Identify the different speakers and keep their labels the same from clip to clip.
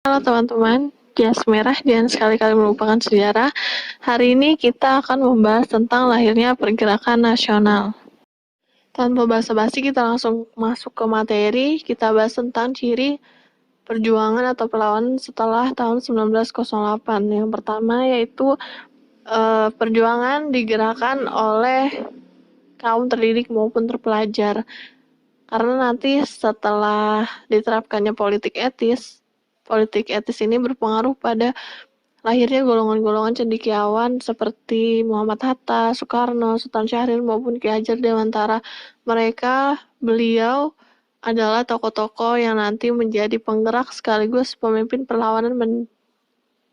Speaker 1: Halo teman-teman, jas merah jangan sekali-kali melupakan sejarah. Hari ini kita akan membahas tentang lahirnya pergerakan nasional. Tanpa basa-basi kita langsung masuk ke materi, kita bahas tentang ciri perjuangan atau perlawanan setelah tahun 1908. Yang pertama yaitu perjuangan digerakkan oleh kaum terdidik maupun terpelajar. Karena nanti setelah diterapkannya politik etis ini berpengaruh pada lahirnya golongan-golongan cendekiawan seperti Muhammad Hatta, Soekarno, Sultan Syahrir maupun Ki Hajar Dewantara. Beliau adalah tokoh-tokoh yang nanti menjadi penggerak sekaligus pemimpin perlawanan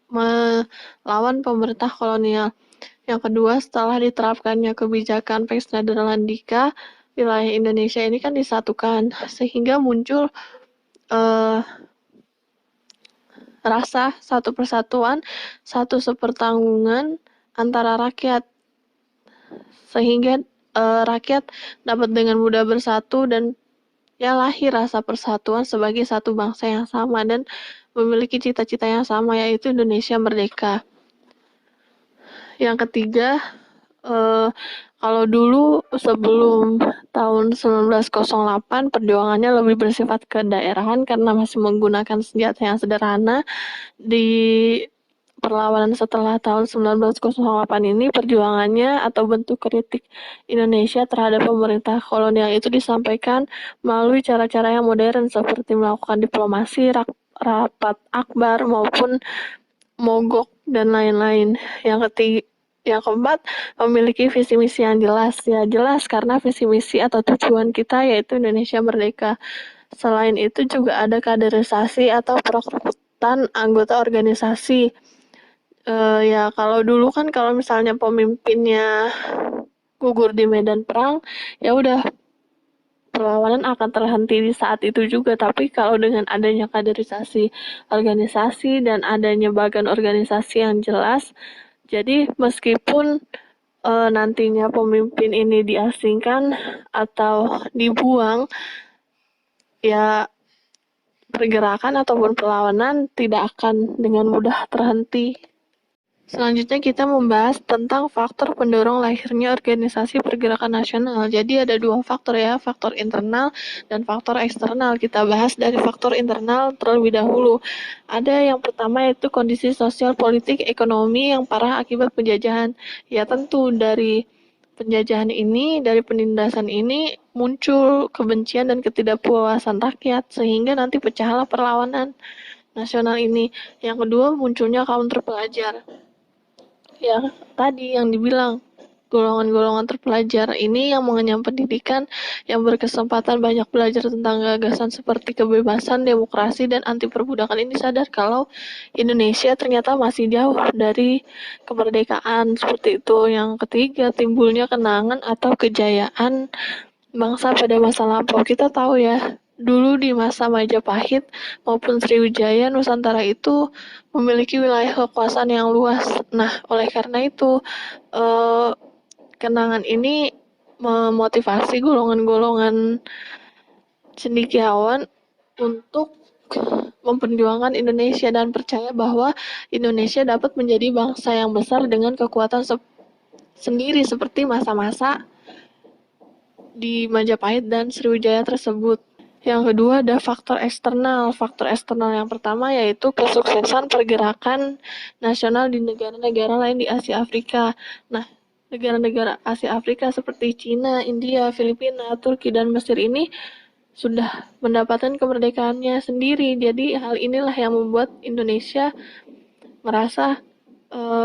Speaker 1: melawan pemerintah kolonial. Yang kedua, setelah diterapkannya kebijakan Pax Netherlandica, wilayah Indonesia ini kan disatukan sehingga muncul rasa satu persatuan, satu sepertanggungan antara rakyat, sehingga rakyat dapat dengan mudah bersatu dan ya lahir rasa persatuan sebagai satu bangsa yang sama dan memiliki cita-cita yang sama, yaitu Indonesia merdeka. Yang ketiga, kalau dulu sebelum tahun 1908 perjuangannya lebih bersifat kedaerahan karena masih menggunakan senjata yang sederhana. Di perlawanan setelah tahun 1908 ini perjuangannya atau bentuk kritik Indonesia terhadap pemerintah kolonial itu disampaikan melalui cara-cara yang modern seperti melakukan diplomasi, rapat akbar maupun mogok dan lain-lain. Yang keempat, memiliki visi misi yang jelas. Ya jelas karena visi misi atau tujuan kita yaitu Indonesia merdeka. Selain itu juga ada kaderisasi atau perekrutan anggota organisasi. Ya kalau dulu kan kalau misalnya pemimpinnya gugur di medan perang, ya udah perlawanan akan terhenti di saat itu juga. Tapi kalau dengan adanya kaderisasi organisasi dan adanya bagan organisasi yang jelas, jadi meskipun nantinya pemimpin ini diasingkan atau dibuang, ya pergerakan ataupun perlawanan tidak akan dengan mudah terhenti. Selanjutnya kita membahas tentang faktor pendorong lahirnya organisasi pergerakan nasional. Jadi ada dua faktor ya, faktor internal dan faktor eksternal. Kita bahas dari faktor internal terlebih dahulu. Ada yang pertama yaitu kondisi sosial, politik, ekonomi yang parah akibat penjajahan. Ya tentu dari penjajahan ini, dari penindasan ini muncul kebencian dan ketidakpuasan rakyat sehingga nanti pecahlah perlawanan nasional ini. Yang kedua munculnya kaum terpelajar. Ya, tadi yang dibilang golongan-golongan terpelajar ini yang mengenyam pendidikan, yang berkesempatan banyak belajar tentang gagasan seperti kebebasan, demokrasi, dan anti perbudakan ini sadar kalau Indonesia ternyata masih jauh dari kemerdekaan seperti itu. Yang ketiga, timbulnya kenangan atau kejayaan bangsa pada masa lampau. Kita tahu ya, dulu di masa Majapahit maupun Sriwijaya, Nusantara itu memiliki wilayah kekuasaan yang luas. Nah, oleh karena itu, kenangan ini memotivasi golongan-golongan cendekiawan untuk memperjuangkan Indonesia dan percaya bahwa Indonesia dapat menjadi bangsa yang besar dengan kekuatan sendiri seperti masa-masa di Majapahit dan Sriwijaya tersebut. Yang kedua ada faktor eksternal. Faktor eksternal yang pertama yaitu kesuksesan pergerakan nasional di negara-negara lain di Asia Afrika. Nah, negara-negara Asia Afrika seperti Cina, India, Filipina, Turki, dan Mesir ini sudah mendapatkan kemerdekaannya sendiri. Jadi hal inilah yang membuat Indonesia merasa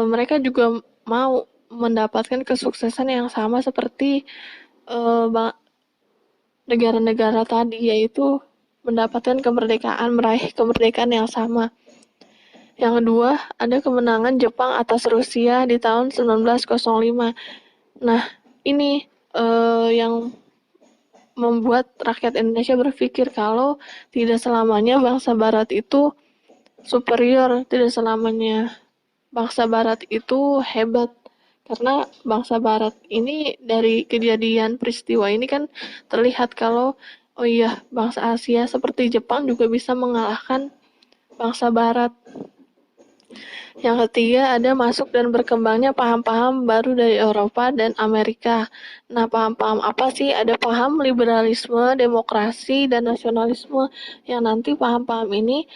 Speaker 1: mereka juga mau mendapatkan kesuksesan yang sama seperti negara-negara tadi, yaitu mendapatkan kemerdekaan, meraih kemerdekaan yang sama. Yang kedua, ada kemenangan Jepang atas Rusia di tahun 1905. Nah, ini yang membuat rakyat Indonesia berpikir kalau tidak selamanya bangsa Barat itu superior, tidak selamanya bangsa Barat itu hebat. Karena bangsa Barat ini dari kejadian peristiwa ini kan terlihat kalau oh iya bangsa Asia seperti Jepang juga bisa mengalahkan bangsa Barat. Yang ketiga, ada masuk dan berkembangnya paham-paham baru dari Eropa dan Amerika. Nah, paham-paham apa sih? Ada paham liberalisme, demokrasi, dan nasionalisme, yang nanti paham-paham ini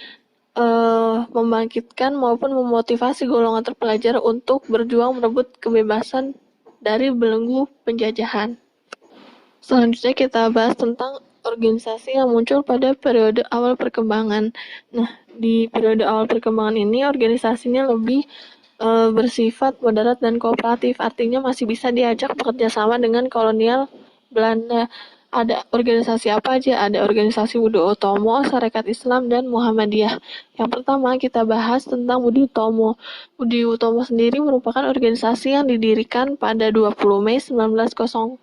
Speaker 1: membangkitkan maupun memotivasi golongan terpelajar untuk berjuang merebut kebebasan dari belenggu penjajahan. Selanjutnya kita bahas tentang organisasi yang muncul pada periode awal perkembangan. Nah, di periode awal perkembangan ini organisasinya lebih bersifat moderat dan kooperatif, artinya masih bisa diajak bekerja sama dengan kolonial Belanda. Ada organisasi apa aja? Ada organisasi Budi Utomo, Sarekat Islam, dan Muhammadiyah. Yang pertama kita bahas tentang Budi Utomo. Budi Utomo sendiri merupakan organisasi yang didirikan pada 20 Mei 1908.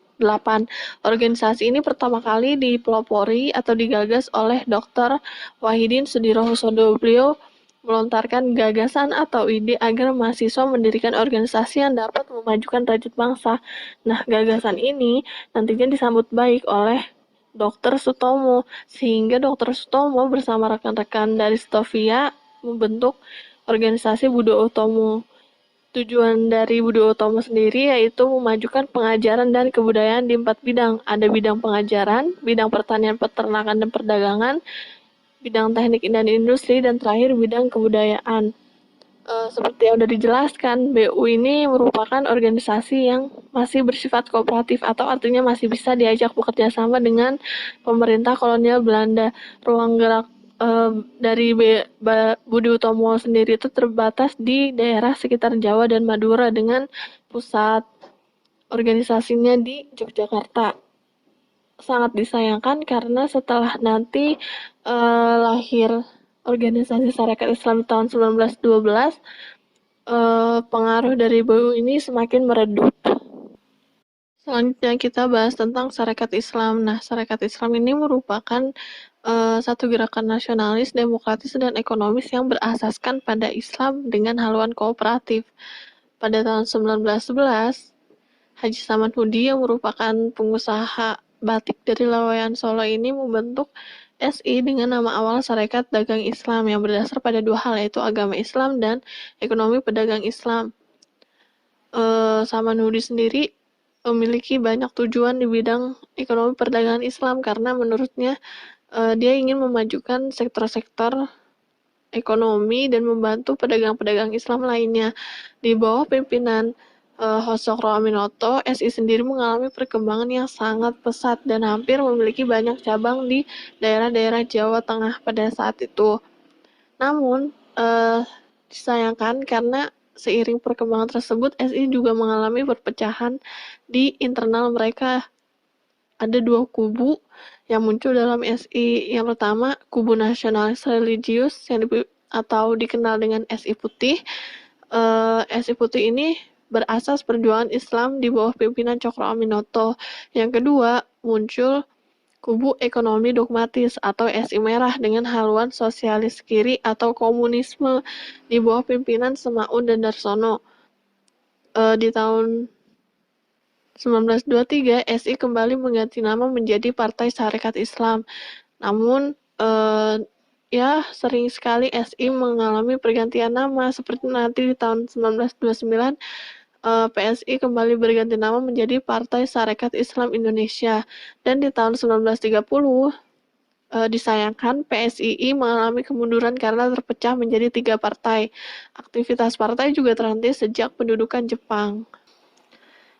Speaker 1: Organisasi ini pertama kali dipelopori atau digagas oleh Dr. Wahidin Sudirohusodo. Beliau melontarkan gagasan atau ide agar mahasiswa mendirikan organisasi yang dapat memajukan derajat bangsa. Nah, gagasan ini nantinya disambut baik oleh Dr. Sutomo, sehingga Dr. Sutomo bersama rekan-rekan dari Stovia membentuk organisasi Budi Utomo. Tujuan dari Budi Utomo sendiri yaitu memajukan pengajaran dan kebudayaan di 4 bidang. Ada bidang pengajaran, bidang pertanian, peternakan, dan perdagangan, bidang teknik dan industri, dan terakhir bidang kebudayaan. Seperti yang sudah dijelaskan, BU ini merupakan organisasi yang masih bersifat kooperatif atau artinya masih bisa diajak bekerja sama dengan pemerintah kolonial Belanda. Ruang gerak dari Budi Utomo sendiri itu terbatas di daerah sekitar Jawa dan Madura dengan pusat organisasinya di Yogyakarta. Sangat disayangkan karena setelah nanti lahir organisasi Sarekat Islam tahun 1912, pengaruh dari BU ini semakin meredup. Selanjutnya kita bahas tentang Sarekat Islam. Nah, Sarekat Islam ini merupakan satu gerakan nasionalis, demokratis, dan ekonomis yang berasaskan pada Islam dengan haluan kooperatif. Pada tahun 1911, Haji Saman Hudi yang merupakan pengusaha batik dari Laweyan Solo ini membentuk SI dengan nama awal Sarekat Dagang Islam yang berdasar pada dua hal, yaitu agama Islam dan ekonomi pedagang Islam. Saman Hudi sendiri memiliki banyak tujuan di bidang ekonomi perdagangan Islam karena menurutnya dia ingin memajukan sektor-sektor ekonomi dan membantu pedagang-pedagang Islam lainnya. Di bawah pimpinan Hosokro Aminoto, SI sendiri mengalami perkembangan yang sangat pesat dan hampir memiliki banyak cabang di daerah-daerah Jawa Tengah pada saat itu. Namun, disayangkan karena seiring perkembangan tersebut, SI juga mengalami perpecahan di internal mereka. Ada dua kubu yang muncul dalam SI. Yang pertama, kubu nasionalis religius atau dikenal dengan SI Putih. SI Putih ini berasas perjuangan Islam di bawah pimpinan Cokro Aminoto. Yang kedua, muncul kubu ekonomi dogmatis atau SI Merah dengan haluan sosialis kiri atau komunisme di bawah pimpinan Semaun dan Darsono. Di tahun 1923, SI kembali mengganti nama menjadi Partai Sarekat Islam. Namun, ya sering sekali SI mengalami pergantian nama, seperti nanti di tahun 1929, PSI kembali berganti nama menjadi Partai Sarekat Islam Indonesia. Dan di tahun 1930, disayangkan PSII mengalami kemunduran karena terpecah menjadi 3 partai. Aktivitas partai juga terhenti sejak pendudukan Jepang.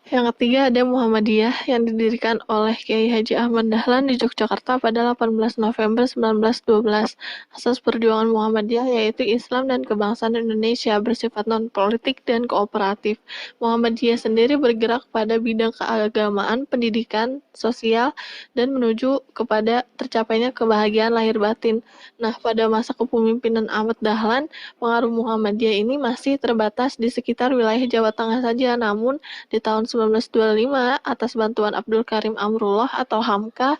Speaker 1: Yang ketiga ada Muhammadiyah yang didirikan oleh Kiai Haji Ahmad Dahlan di Yogyakarta pada 18 November 1912. Asas perjuangan Muhammadiyah yaitu Islam dan kebangsaan Indonesia, bersifat non-politik dan kooperatif. Muhammadiyah sendiri bergerak pada bidang keagamaan, pendidikan, sosial, dan menuju kepada tercapainya kebahagiaan lahir batin. Nah, pada masa kepemimpinan Ahmad Dahlan, pengaruh Muhammadiyah ini masih terbatas di sekitar wilayah Jawa Tengah saja, namun di tahun 1925 atas bantuan Abdul Karim Amrullah atau Hamka,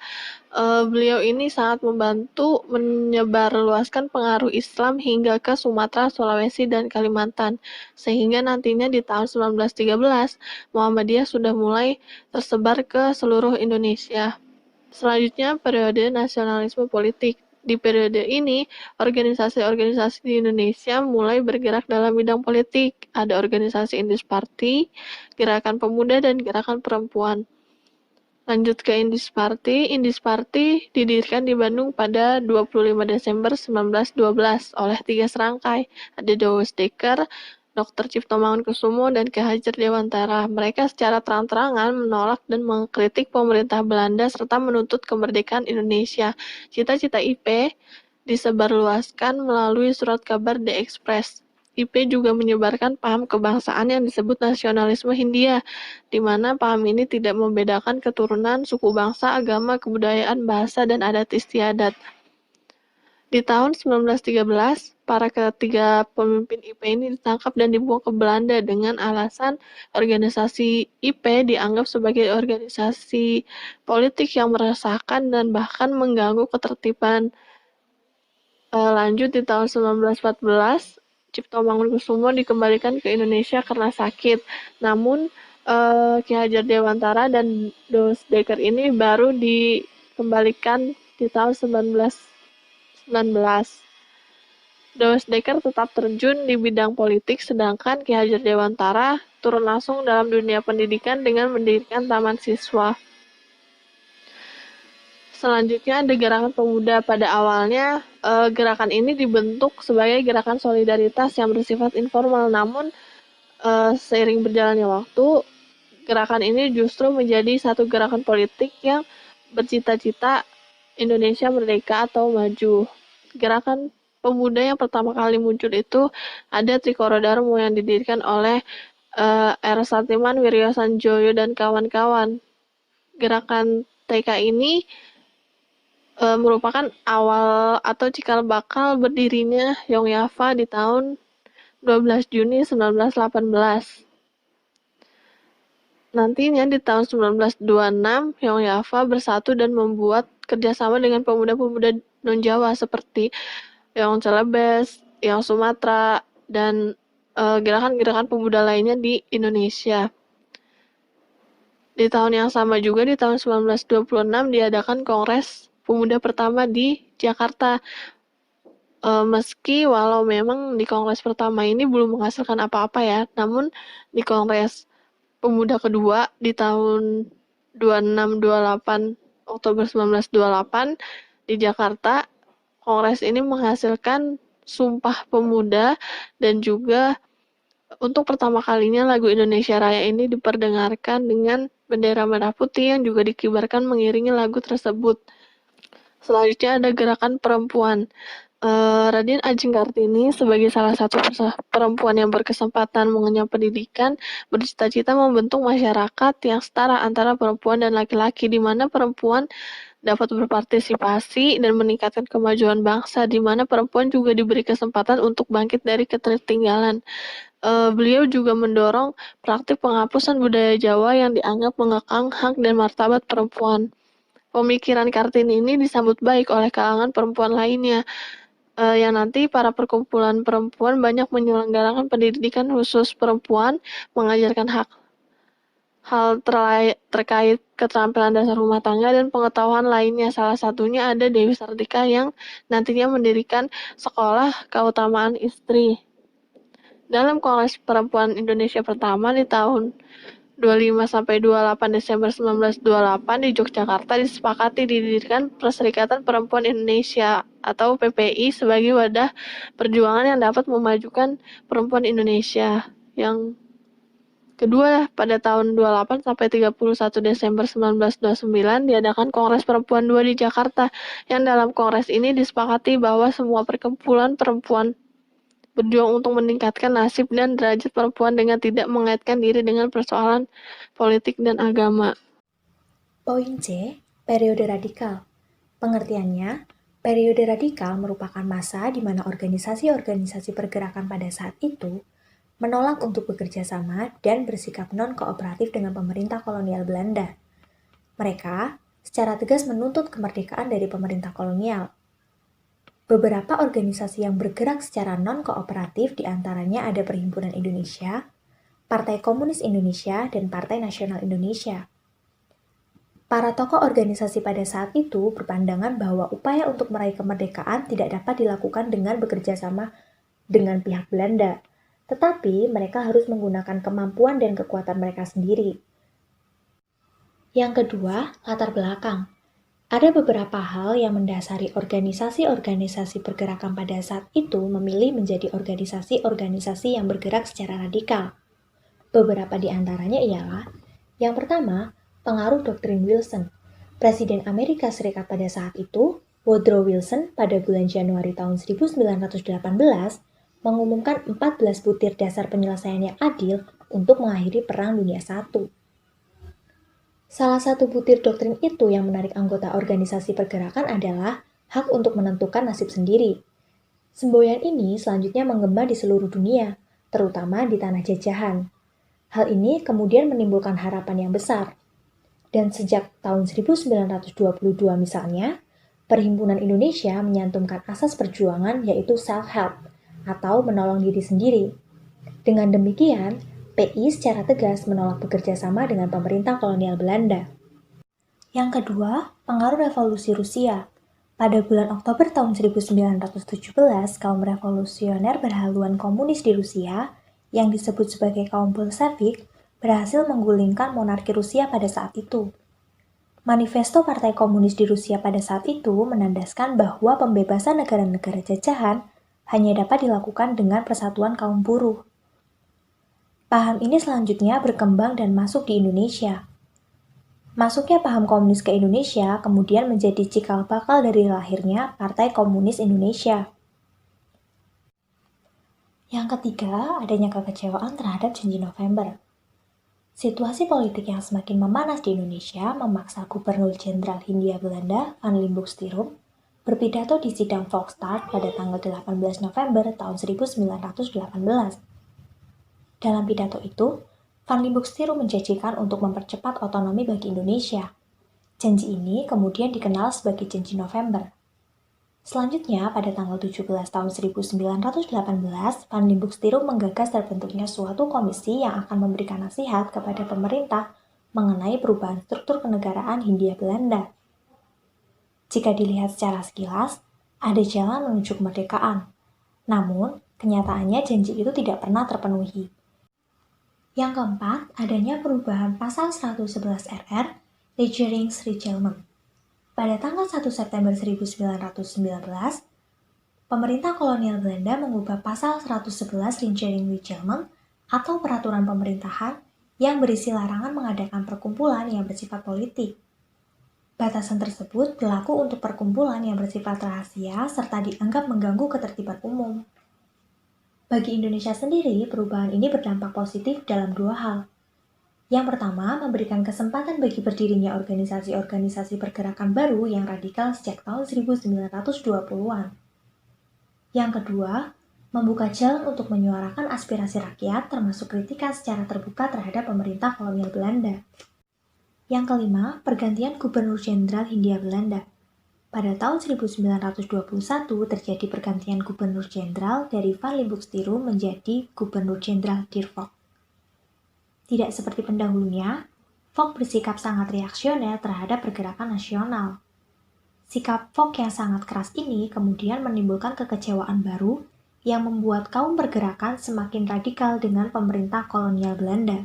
Speaker 1: beliau ini sangat membantu menyebarluaskan pengaruh Islam hingga ke Sumatera, Sulawesi, dan Kalimantan, sehingga nantinya di tahun 1913 Muhammadiyah sudah mulai tersebar ke seluruh Indonesia. Selanjutnya periode nasionalisme politik. Di periode ini, organisasi-organisasi di Indonesia mulai bergerak dalam bidang politik. Ada organisasi Indus Party, Gerakan Pemuda, dan Gerakan Perempuan. Lanjut ke Indus Party. Indus Party didirikan di Bandung pada 25 Desember 1912 oleh 3 serangkai. Ada Dawes Dekker, Dr. Cipto Mangunkusumo, dan Ki Hajar Dewantara. Mereka secara terang-terangan menolak dan mengkritik pemerintah Belanda serta menuntut kemerdekaan Indonesia. Cita-cita IP disebarluaskan melalui surat kabar The Express. IP juga menyebarkan paham kebangsaan yang disebut nasionalisme Hindia, di mana paham ini tidak membedakan keturunan, suku bangsa, agama, kebudayaan, bahasa, dan adat istiadat. Di tahun 1913, para ketiga pemimpin IP ini ditangkap dan dibuang ke Belanda dengan alasan organisasi IP dianggap sebagai organisasi politik yang meresahkan dan bahkan mengganggu ketertiban. Lanjut di tahun 1914, Cipto Mangunkusumo dikembalikan ke Indonesia karena sakit. Namun Ki Hajar Dewantara dan Dawes Dekker ini baru dikembalikan di tahun 1919. Dawes Dekker tetap terjun di bidang politik, sedangkan Ki Hajar Dewantara turun langsung dalam dunia pendidikan dengan mendirikan Taman Siswa. Selanjutnya ada Gerakan Pemuda. Pada awalnya, gerakan ini dibentuk sebagai gerakan solidaritas yang bersifat informal. Namun, seiring berjalannya waktu, gerakan ini justru menjadi satu gerakan politik yang bercita-cita Indonesia merdeka atau maju. Gerakan Pemuda yang pertama kali muncul itu ada Trikoro Darmo yang didirikan oleh R. Sartiman, Wiryo Sanjoyo, dan kawan-kawan. Gerakan TK ini merupakan awal atau cikal bakal berdirinya Yogyakarta di tahun 12 Juni 1918. Nantinya di tahun 1926, Yogyakarta bersatu dan membuat kerjasama dengan pemuda-pemuda non-Jawa seperti Yang Celebes, Yang Sumatera, dan gerakan-gerakan pemuda lainnya di Indonesia. Di tahun yang sama juga, di tahun 1926, diadakan Kongres Pemuda pertama di Jakarta. Meski walau memang di Kongres pertama ini belum menghasilkan apa-apa ya, namun di Kongres Pemuda kedua di tahun 26-28 Oktober 1928 di Jakarta, Kongres ini menghasilkan Sumpah Pemuda, dan juga untuk pertama kalinya lagu Indonesia Raya ini diperdengarkan dengan bendera merah putih yang juga dikibarkan mengiringi lagu tersebut. Selanjutnya ada Gerakan Perempuan. Raden Ajeng Kartini sebagai salah satu perempuan yang berkesempatan mengenyam pendidikan bercita-cita membentuk masyarakat yang setara antara perempuan dan laki-laki, di mana perempuan dapat berpartisipasi dan meningkatkan kemajuan bangsa, di mana perempuan juga diberi kesempatan untuk bangkit dari ketertinggalan. Beliau juga mendorong praktik penghapusan budaya Jawa yang dianggap mengekang hak dan martabat perempuan. Pemikiran Kartini ini disambut baik oleh kalangan perempuan lainnya, yang nanti para perkumpulan perempuan banyak menyelenggarakan pendidikan khusus perempuan, mengajarkan hal terkait keterampilan dasar rumah tangga dan pengetahuan lainnya. Salah satunya ada Dewi Sartika yang nantinya mendirikan Sekolah Keutamaan Istri. Dalam Kongres Perempuan Indonesia pertama di tahun 25-28 Desember 1928 di Yogyakarta disepakati didirikan Perserikatan Perempuan Indonesia atau PPI sebagai wadah perjuangan yang dapat memajukan perempuan Indonesia. Yang kedua, pada tahun 28-31 Desember 1929 diadakan Kongres Perempuan II di Jakarta, yang dalam kongres ini disepakati bahwa semua perkumpulan perempuan berjuang untuk meningkatkan nasib dan derajat perempuan dengan tidak mengaitkan diri dengan persoalan politik dan agama.
Speaker 2: Poin C. Periode radikal. Pengertiannya, periode radikal merupakan masa di mana organisasi-organisasi pergerakan pada saat itu menolak untuk bekerja sama dan bersikap non-kooperatif dengan pemerintah kolonial Belanda. Mereka secara tegas menuntut kemerdekaan dari pemerintah kolonial. Beberapa organisasi yang bergerak secara non-kooperatif diantaranya ada Perhimpunan Indonesia, Partai Komunis Indonesia, dan Partai Nasional Indonesia. Para tokoh organisasi pada saat itu berpandangan bahwa upaya untuk meraih kemerdekaan tidak dapat dilakukan dengan bekerja sama dengan pihak Belanda, tetapi mereka harus menggunakan kemampuan dan kekuatan mereka sendiri. Yang kedua, latar belakang. Ada beberapa hal yang mendasari organisasi-organisasi pergerakan pada saat itu memilih menjadi organisasi-organisasi yang bergerak secara radikal. Beberapa di antaranya ialah, yang pertama, pengaruh doktrin Wilson. Presiden Amerika Serikat pada saat itu, Woodrow Wilson, pada bulan Januari tahun 1918, mengumumkan 14 butir dasar penyelesaian yang adil untuk mengakhiri Perang Dunia I. Salah satu butir doktrin itu yang menarik anggota organisasi pergerakan adalah hak untuk menentukan nasib sendiri. Semboyan ini selanjutnya menggema di seluruh dunia, terutama di tanah jajahan. Hal ini kemudian menimbulkan harapan yang besar. Dan sejak tahun 1922 misalnya, Perhimpunan Indonesia menyantumkan asas perjuangan yaitu self-help atau menolong diri sendiri. Dengan demikian, PI secara tegas menolak bekerja sama dengan pemerintah kolonial Belanda. Yang kedua, pengaruh revolusi Rusia. Pada bulan Oktober tahun 1917, kaum revolusioner berhaluan komunis di Rusia, yang disebut sebagai kaum Bolshevik, berhasil menggulingkan monarki Rusia pada saat itu. Manifesto Partai Komunis di Rusia pada saat itu menandaskan bahwa pembebasan negara-negara jajahan hanya dapat dilakukan dengan persatuan kaum buruh. Paham ini selanjutnya berkembang dan masuk di Indonesia. Masuknya paham komunis ke Indonesia kemudian menjadi cikal bakal dari lahirnya Partai Komunis Indonesia. Yang ketiga, adanya kekecewaan terhadap janji November. Situasi politik yang semakin memanas di Indonesia memaksa Gubernur Jenderal Hindia Belanda, Van Limburg-Stirum, berpidato di sidang Volksraad pada tanggal 18 November tahun 1918. Dalam pidato itu, Van Limburg-Stirum menjanjikan untuk mempercepat otonomi bagi Indonesia. Janji ini kemudian dikenal sebagai Janji November. Selanjutnya, pada tanggal 17 tahun 1918, Van Limburg-Stirum menggagas terbentuknya suatu komisi yang akan memberikan nasihat kepada pemerintah mengenai perubahan struktur kenegaraan Hindia Belanda. Jika dilihat secara sekilas, ada jalan menuju kemerdekaan. Namun, kenyataannya janji itu tidak pernah terpenuhi. Yang keempat, adanya perubahan pasal 111 RR, Regierungsregelung. Pada tanggal 1 September 1919, pemerintah kolonial Belanda mengubah pasal 111 Regierungsregelung atau peraturan pemerintahan yang berisi larangan mengadakan perkumpulan yang bersifat politik. Batasan tersebut berlaku untuk perkumpulan yang bersifat rahasia serta dianggap mengganggu ketertiban umum. Bagi Indonesia sendiri, perubahan ini berdampak positif dalam dua hal. Yang pertama, memberikan kesempatan bagi berdirinya organisasi-organisasi pergerakan baru yang radikal sejak tahun 1920-an. Yang kedua, membuka jalan untuk menyuarakan aspirasi rakyat termasuk kritikan secara terbuka terhadap pemerintah kolonial Belanda. Yang kelima, pergantian Gubernur Jenderal Hindia Belanda. Pada tahun 1921 terjadi pergantian Gubernur Jenderal dari Van Limburg-Stirum menjadi Gubernur Jenderal Dirk Vogt. Tidak seperti pendahulunya, Vogt bersikap sangat reaksioner terhadap pergerakan nasional. Sikap Vogt yang sangat keras ini kemudian menimbulkan kekecewaan baru yang membuat kaum pergerakan semakin radikal dengan pemerintah kolonial Belanda.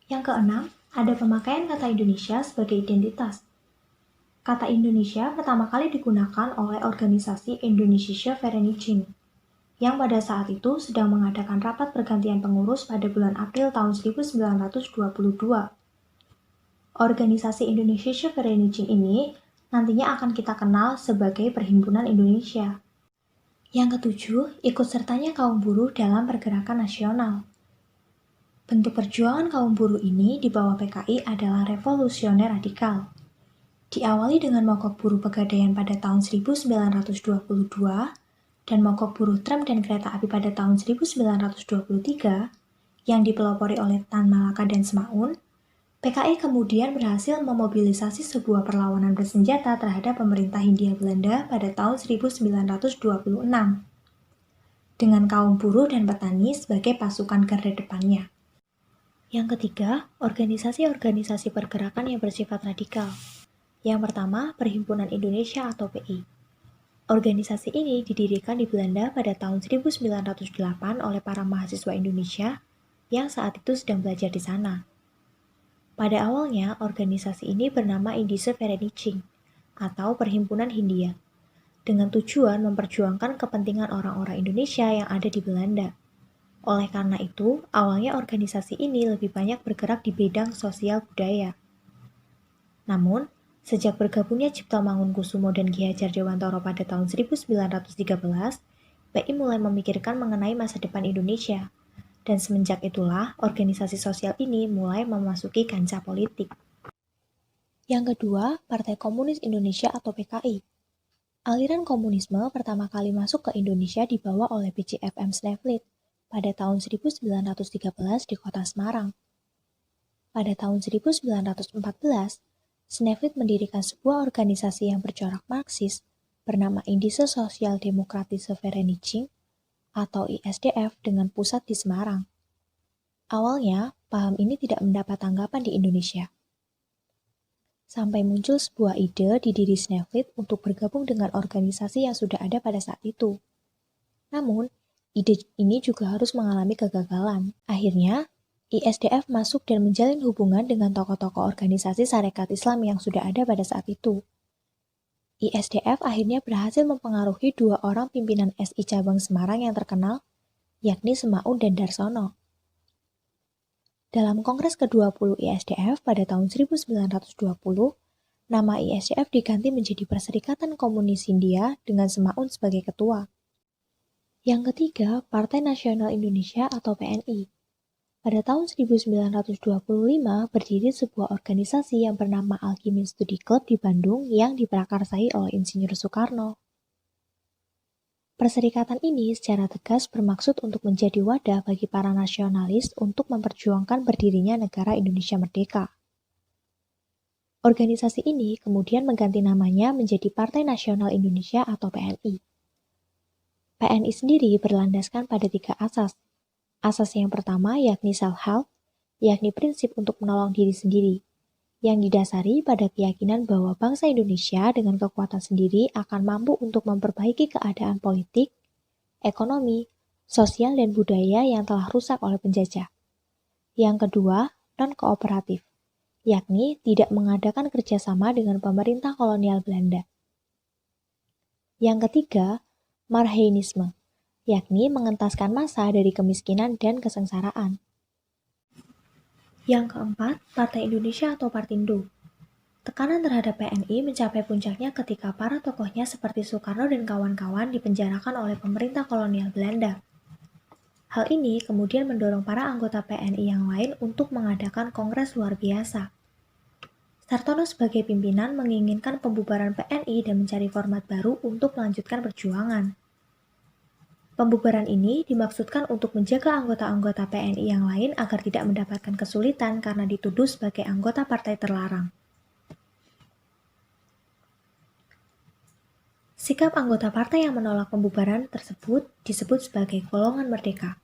Speaker 2: Yang keenam, ada pemakaian kata Indonesia sebagai identitas. Kata Indonesia pertama kali digunakan oleh organisasi Indonesische Vereniging, yang pada saat itu sedang mengadakan rapat pergantian pengurus pada bulan April tahun 1922. Organisasi Indonesische Vereniging ini nantinya akan kita kenal sebagai Perhimpunan Indonesia. Yang ketujuh, ikut sertanya kaum buruh dalam pergerakan nasional. Bentuk perjuangan kaum buruh ini di bawah PKI adalah revolusioner radikal. Diawali dengan mogok buruh Pegadaian pada tahun 1922 dan mogok buruh tram dan kereta api pada tahun 1923 yang dipelopori oleh Tan Malaka dan Semaun, PKI kemudian berhasil memobilisasi sebuah perlawanan bersenjata terhadap pemerintah Hindia Belanda pada tahun 1926 dengan kaum buruh dan petani sebagai pasukan garda depannya. Yang ketiga, organisasi-organisasi pergerakan yang bersifat radikal. Yang pertama, Perhimpunan Indonesia atau PI. Organisasi ini didirikan di Belanda pada tahun 1908 oleh para mahasiswa Indonesia yang saat itu sedang belajar di sana. Pada awalnya, organisasi ini bernama Indische Vereniging atau Perhimpunan Hindia, dengan tujuan memperjuangkan kepentingan orang-orang Indonesia yang ada di Belanda. Oleh karena itu, awalnya organisasi ini lebih banyak bergerak di bidang sosial budaya. Namun, sejak bergabungnya Cipto Mangunkusumo dan Ki Hajar Dewantara pada tahun 1913, PI mulai memikirkan mengenai masa depan Indonesia. Dan semenjak itulah, organisasi sosial ini mulai memasuki kancah politik. Yang kedua, Partai Komunis Indonesia atau PKI. Aliran komunisme pertama kali masuk ke Indonesia dibawa oleh B.J. F.M. Snevely pada tahun 1913 di kota Semarang. Pada tahun 1914, Snevely mendirikan sebuah organisasi yang bercorak Marxis bernama Indische Sosial Demokratische Vereniging atau ISDF dengan pusat di Semarang. Awalnya, paham ini tidak mendapat tanggapan di Indonesia. Sampai muncul sebuah ide di diri Snevely untuk bergabung dengan organisasi yang sudah ada pada saat itu. Namun, ide ini juga harus mengalami kegagalan. Akhirnya, ISDF masuk dan menjalin hubungan dengan tokoh-tokoh organisasi Sarekat Islam yang sudah ada pada saat itu. ISDF akhirnya berhasil mempengaruhi dua orang pimpinan SI cabang Semarang yang terkenal, yakni Semaun dan Darsono. Dalam Kongres ke-20 ISDF pada tahun 1920, nama ISDF diganti menjadi Perserikatan Komunis Hindia dengan Semaun sebagai ketua. Yang ketiga, Partai Nasional Indonesia atau PNI. Pada tahun 1925 berdiri sebuah organisasi yang bernama Alkimin Studi Club di Bandung yang diprakarsai oleh Insinyur Soekarno. Perserikatan ini secara tegas bermaksud untuk menjadi wadah bagi para nasionalis untuk memperjuangkan berdirinya negara Indonesia merdeka. Organisasi ini kemudian mengganti namanya menjadi Partai Nasional Indonesia atau PNI. PNI sendiri berlandaskan pada 3 asas. Asas yang pertama yakni self-help, yakni prinsip untuk menolong diri sendiri, yang didasari pada keyakinan bahwa bangsa Indonesia dengan kekuatan sendiri akan mampu untuk memperbaiki keadaan politik, ekonomi, sosial, dan budaya yang telah rusak oleh penjajah. Yang kedua, non-kooperatif, yakni tidak mengadakan kerjasama dengan pemerintah kolonial Belanda. Yang ketiga, Marxisme, yakni mengentaskan massa dari kemiskinan dan kesengsaraan. Yang keempat, Partai Indonesia atau Partindo. Tekanan terhadap PNI mencapai puncaknya ketika para tokohnya seperti Soekarno dan kawan-kawan dipenjarakan oleh pemerintah kolonial Belanda. Hal ini kemudian mendorong para anggota PNI yang lain untuk mengadakan kongres luar biasa. Sartono sebagai pimpinan menginginkan pembubaran PNI dan mencari format baru untuk melanjutkan perjuangan. Pembubaran ini dimaksudkan untuk menjaga anggota-anggota PNI yang lain agar tidak mendapatkan kesulitan karena dituduh sebagai anggota partai terlarang. Sikap anggota partai yang menolak pembubaran tersebut disebut sebagai golongan merdeka.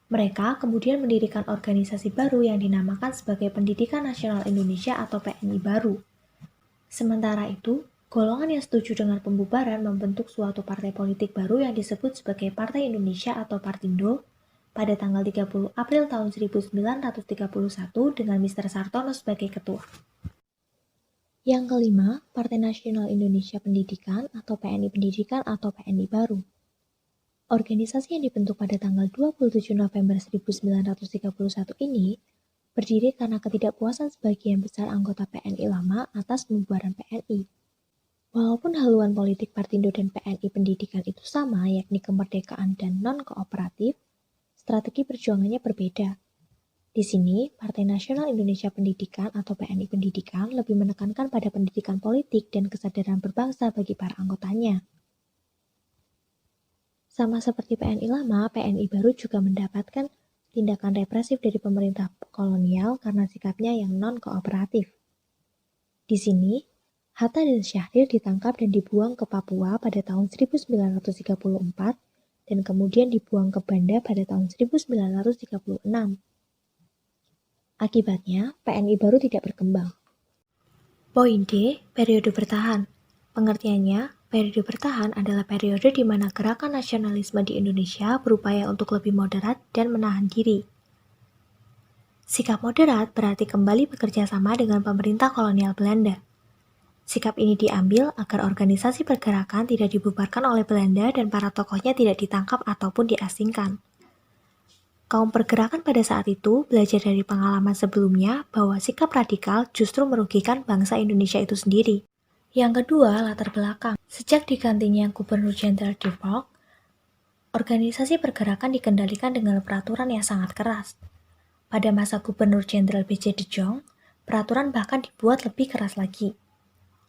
Speaker 2: Mereka kemudian mendirikan organisasi baru yang dinamakan sebagai Pendidikan Nasional Indonesia atau PNI baru. Sementara itu, golongan yang setuju dengan pembubaran membentuk suatu partai politik baru yang disebut sebagai Partai Indonesia atau Partindo pada tanggal 30 April tahun 1931 dengan Mr. Sartono sebagai ketua. Yang kelima, Partai Nasional Indonesia Pendidikan atau PNI Pendidikan atau PNI baru. Organisasi yang dibentuk pada tanggal 27 November 1931 ini berdiri karena ketidakpuasan sebagian besar anggota PNI lama atas pembubaran PNI. Walaupun haluan politik Partindo dan PNI Pendidikan itu sama, yakni kemerdekaan dan non-kooperatif, strategi perjuangannya berbeda. Di sini, Partai Nasional Indonesia Pendidikan atau PNI Pendidikan lebih menekankan pada pendidikan politik dan kesadaran berbangsa bagi para anggotanya. Sama seperti PNI lama, PNI baru juga mendapatkan tindakan represif dari pemerintah kolonial karena sikapnya yang non-kooperatif. Di sini, Hatta dan Syahrir ditangkap dan dibuang ke Papua pada tahun 1934 dan kemudian dibuang ke Banda pada tahun 1936. Akibatnya, PNI baru tidak berkembang. Poin D, periode bertahan. Pengertiannya, periode bertahan adalah periode di mana gerakan nasionalisme di Indonesia berupaya untuk lebih moderat dan menahan diri. Sikap moderat berarti kembali bekerja sama dengan pemerintah kolonial Belanda. Sikap ini diambil agar organisasi pergerakan tidak dibubarkan oleh Belanda dan para tokohnya tidak ditangkap ataupun diasingkan. Kaum pergerakan pada saat itu belajar dari pengalaman sebelumnya bahwa sikap radikal justru merugikan bangsa Indonesia itu sendiri. Yang kedua, latar belakang. Sejak digantinya Gubernur Jenderal de Valk, organisasi pergerakan dikendalikan dengan peraturan yang sangat keras. Pada masa Gubernur Jenderal B.J. de Jong, peraturan bahkan dibuat lebih keras lagi.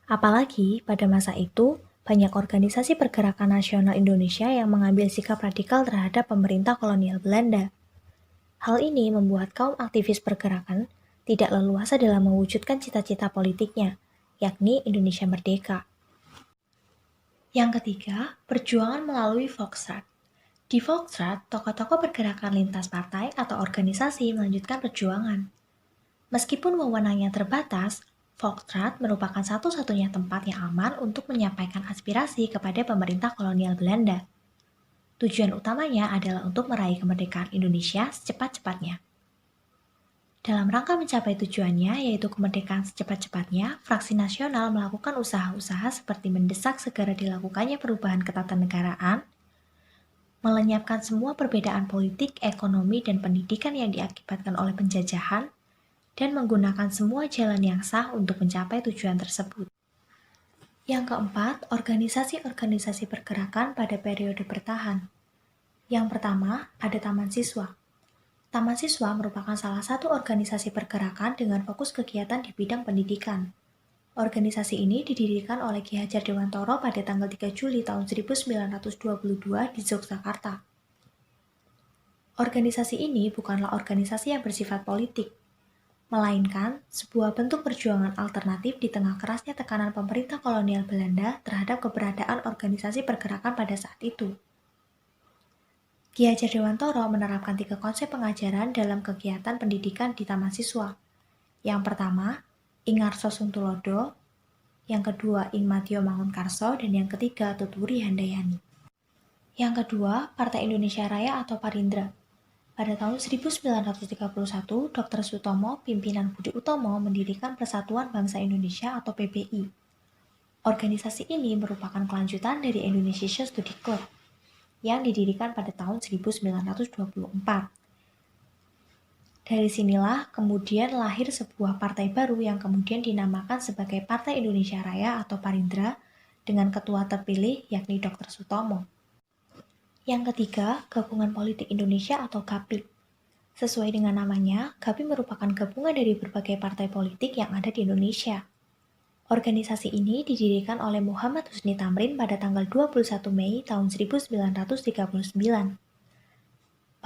Speaker 2: Apalagi pada masa itu, banyak organisasi pergerakan nasional Indonesia yang mengambil sikap radikal terhadap pemerintah kolonial Belanda. Hal ini membuat kaum aktivis pergerakan tidak leluasa dalam mewujudkan cita-cita politiknya, yakni Indonesia merdeka. Yang ketiga, perjuangan melalui Volksraad. Di Volksraad, tokoh-tokoh pergerakan lintas partai atau organisasi melanjutkan perjuangan. Meskipun wewenangnya terbatas, Volksraad merupakan satu-satunya tempat yang aman untuk menyampaikan aspirasi kepada pemerintah kolonial Belanda. Tujuan utamanya adalah untuk meraih kemerdekaan Indonesia secepat-cepatnya. Dalam rangka mencapai tujuannya, yaitu kemerdekaan secepat-cepatnya, Fraksi Nasional melakukan usaha-usaha seperti mendesak segera dilakukannya perubahan ketatanegaraan, melenyapkan semua perbedaan politik, ekonomi, dan pendidikan yang diakibatkan oleh penjajahan, dan menggunakan semua jalan yang sah untuk mencapai tujuan tersebut. Yang keempat, organisasi-organisasi pergerakan pada periode bertahan. Yang pertama, ada Taman Siswa. Taman Siswa merupakan salah satu organisasi pergerakan dengan fokus kegiatan di bidang pendidikan. Organisasi ini didirikan oleh Ki Hajar Dewantoro pada tanggal 3 Juli tahun 1922 di Yogyakarta. Organisasi ini bukanlah organisasi yang bersifat politik, melainkan sebuah bentuk perjuangan alternatif di tengah kerasnya tekanan pemerintah kolonial Belanda terhadap keberadaan organisasi pergerakan pada saat itu. Ki Hajar Dewantoro menerapkan 3 konsep pengajaran dalam kegiatan pendidikan di Taman Siswa. Yang pertama, Ing Ngarso Sungtulodo, yang kedua Ing Madyo Mangunkarso, dan yang ketiga Tuturi Handayani. Yang kedua, Partai Indonesia Raya atau Parindra. Pada tahun 1931, Dr. Sutomo, pimpinan Budi Utomo, mendirikan Persatuan Bangsa Indonesia atau PBI. Organisasi ini merupakan kelanjutan dari Indonesia Study Club yang didirikan pada tahun 1924. Dari sinilah kemudian lahir sebuah partai baru yang kemudian dinamakan sebagai Partai Indonesia Raya atau Parindra dengan ketua terpilih yakni Dr. Sutomo. Yang ketiga, Gabungan Politik Indonesia atau GAPI. Sesuai dengan namanya, GAPI merupakan gabungan dari berbagai partai politik yang ada di Indonesia. Organisasi ini didirikan oleh Muhammad Husni Tamrin pada tanggal 21 Mei tahun 1939.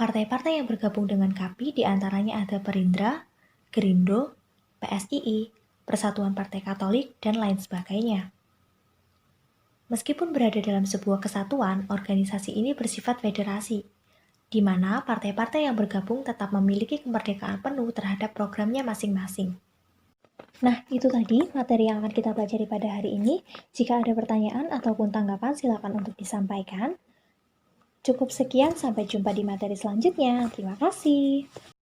Speaker 2: Partai-partai yang bergabung dengan GAPI diantaranya ada Parindra, Gerindo, PSII, Persatuan Partai Katolik, dan lain sebagainya. Meskipun berada dalam sebuah kesatuan, organisasi ini bersifat federasi, di mana partai-partai yang bergabung tetap memiliki kemerdekaan penuh terhadap programnya masing-masing. Nah, itu tadi materi yang akan kita pelajari pada hari ini. Jika ada pertanyaan ataupun tanggapan, silakan untuk disampaikan. Cukup sekian, sampai jumpa di materi selanjutnya. Terima kasih.